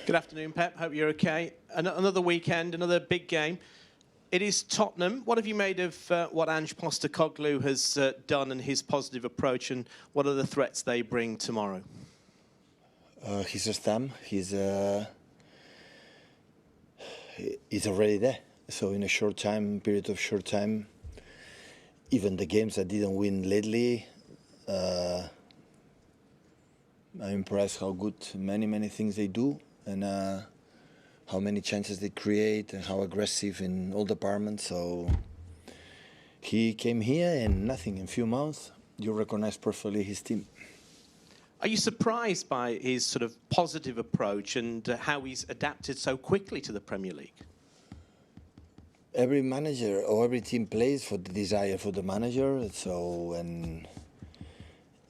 Good afternoon, Pep. Hope you're okay. Another weekend, another big game. It is Tottenham. What have you made of what Ange Postecoglou has done and his positive approach, and what are the threats they bring tomorrow? He's a stamp. He's already there. So in a period of short time, even the games that didn't win lately, I'm impressed how good many things they do, and how many chances they create, and how aggressive in all departments. So he came here and nothing. In a few months, you recognize perfectly his team. Are you surprised by his sort of positive approach and how he's adapted so quickly to the Premier League? Every manager or every team plays for the desire for the manager. So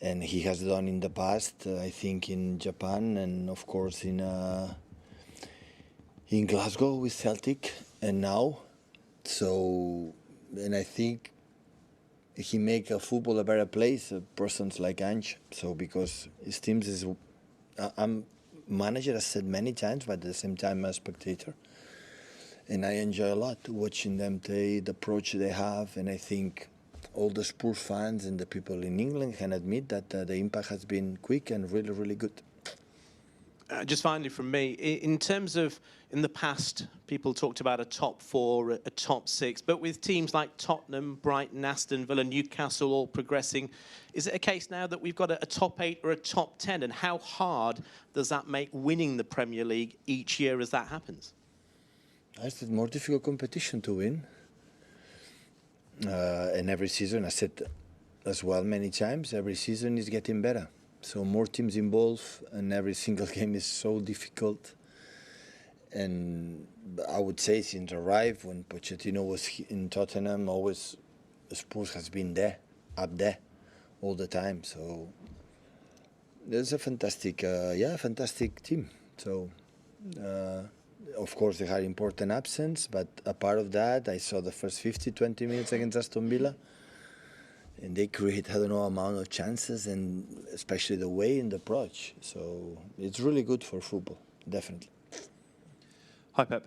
and he has done in the past, I think in Japan, and of course in Glasgow with Celtic, and now. So, and I think he make a football a better place, persons like Ange. So because his teams is, I'm manager, I said many times, but at the same time I'm a spectator. And I enjoy a lot watching them play, the approach they have, and I think all the Spurs fans and the people in England can admit that the impact has been quick and really good. Just finally from me, in terms of, in the past, people talked about a top 4, a top 6, but with teams like Tottenham, Brighton, Aston Villa, Newcastle all progressing, is it a case now that we've got a top 8 or a top 10, and how hard does that make winning the Premier League each year as that happens? It's a more difficult competition to win. And every season, I said as well many times, every season is getting better. So more teams involved, and every single game is so difficult. And I would say since arrived, when Pochettino was in Tottenham, always Spurs has been there, up there, all the time. So there's a fantastic, fantastic team. So of course they had important absence, but a part of that, I saw the first 20 minutes against Aston Villa. And they create, I don't know, amount of chances, and especially the way in the approach. So it's really good for football, definitely. Hi, Pep.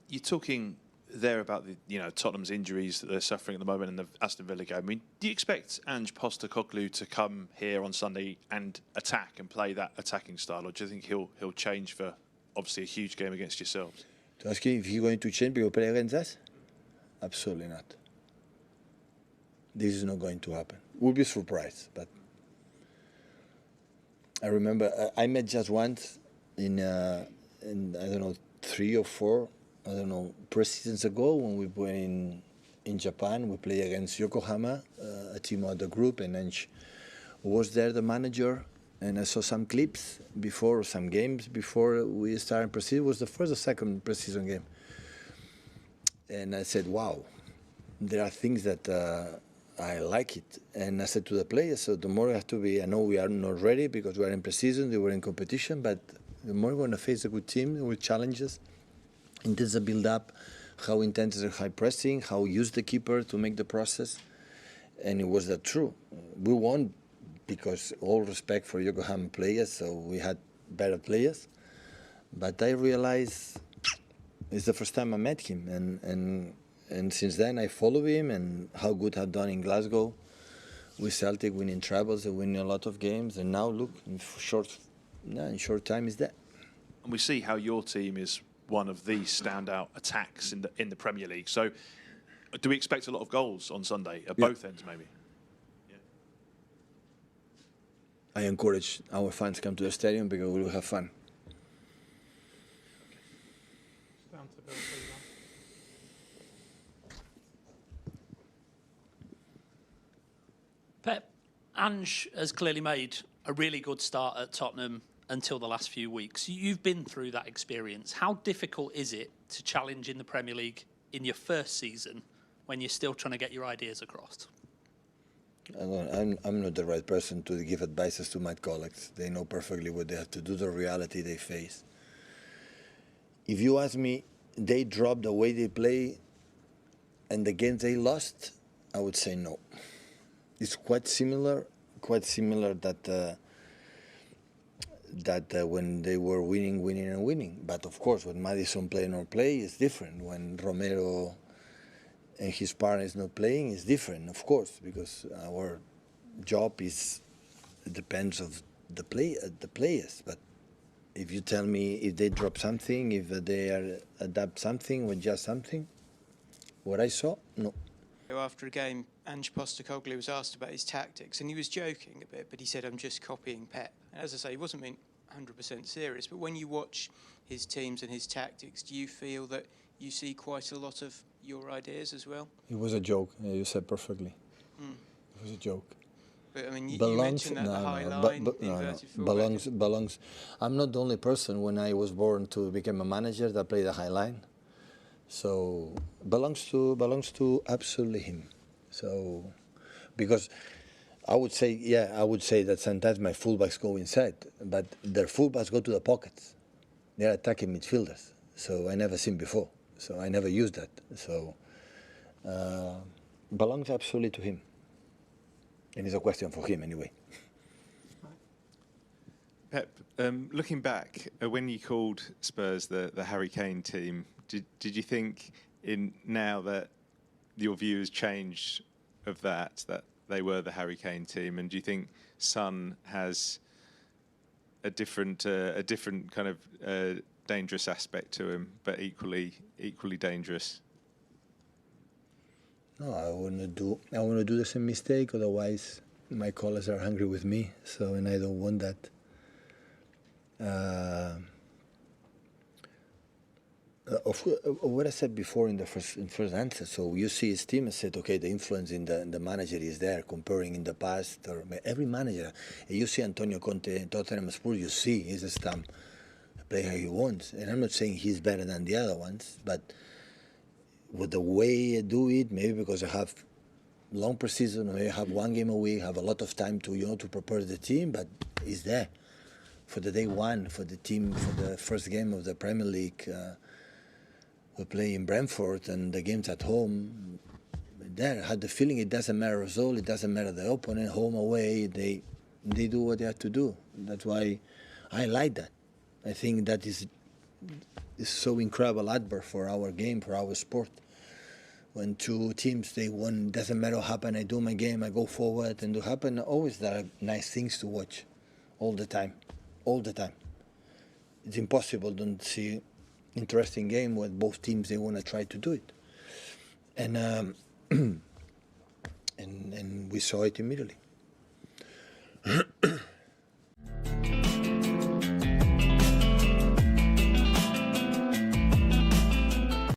You're talking there about the Tottenham's injuries that they're suffering at the moment in the Aston Villa game. I mean, do you expect Ange Postecoglou to come here on Sunday and attack and play that attacking style, or do you think he'll change for obviously a huge game against yourselves? To ask you if he's going to change because play against us? Absolutely not. This is not going to happen. We'll be surprised, but I remember I met just once in I don't know, 3 or 4, I don't know, pre-seasons ago when we were in Japan. We played against Yokohama, a team of the group, and Ange was there, the manager, and I saw some clips before, some games before we started pre-season. It was the first or second pre-season game. And I said, wow, there are things that I like it. And I said to the players, so the more I have to be, I know we are not ready because we are in pre-season, they were in competition, but the more we're going to face a good team with challenges, intense build-up, how intense is the high pressing, how use the keeper to make the process. And it was that true. We won because all respect for Yokohama players, so we had better players. But I realized it's the first time I met him, and since then I follow him and how good I've done in Glasgow with Celtic, winning trebles and winning a lot of games. And now look, in short time is there. And we see how your team is one of the standout attacks in the Premier League. So do we expect a lot of goals on Sunday at both ends maybe? Yeah. I encourage our fans to come to the stadium because we will have fun. Pep, Ange has clearly made a really good start at Tottenham until the last few weeks. You've been through that experience. How difficult is it to challenge in the Premier League in your first season when you're still trying to get your ideas across? I'm not the right person to give advices to my colleagues. They know perfectly what they have to do, the reality they face. If you ask me, they dropped the way they play and the games they lost, I would say no. It's quite similar that that when they were winning. But of course, when Madison play or play, it's different. When Romero and his partners not playing, it's different, of course, because our job depends of the players. But if you tell me if they drop something, if they adapt something or just something, what I saw, no. After a game, Ange Postecoglou was asked about his tactics, and he was joking a bit, but he said, "I'm just copying Pep." And as I say, he wasn't being 100% serious, but when you watch his teams and his tactics, do you feel that you see quite a lot of your ideas as well? It was a joke. You said perfectly. It was a joke. But I mean, you mentioned that the high line, the inverted fullback. Belongs. I'm not the only person when I was born to become a manager that played the high line. So belongs to absolutely him. So because I would say that sometimes my fullbacks go inside, but their fullbacks go to the pockets. They're attacking midfielders. So I never seen before. So I never used that. So belongs absolutely to him. And it's a question for him anyway. Pep, looking back, when you called Spurs the Harry Kane team, did you think now that your view has changed of that they were the Harry Kane team, and do you think Son has a different kind of dangerous aspect to him, but equally dangerous? No, I want to do the same mistake. Otherwise, my colleagues are angry with me. So, and I don't want that. Of what I said before in the first answer. So you see his team and said, okay, the influence in the manager is there. Comparing in the past, or every manager, you see Antonio Conte, Tottenham Spurs, you see he's a stamp, play how he wants. And I'm not saying he's better than the other ones, but with the way I do it, maybe because I have long preseason, or I have one game a week, have a lot of time to to prepare the team, but it's there for the day one, for the team, for the first game of the Premier League. We play in Brentford and the games at home. There, I had the feeling it doesn't matter result, it doesn't matter the opponent, home, away, they do what they have to do. That's why I like that. I think that is so incredible advert for our game, for our sport. When two teams, they won, doesn't matter what happen, I do my game, I go forward, and to happen, always there are nice things to watch, all the time. It's impossible to see interesting game when both teams, they want to try to do it. And and we saw it immediately.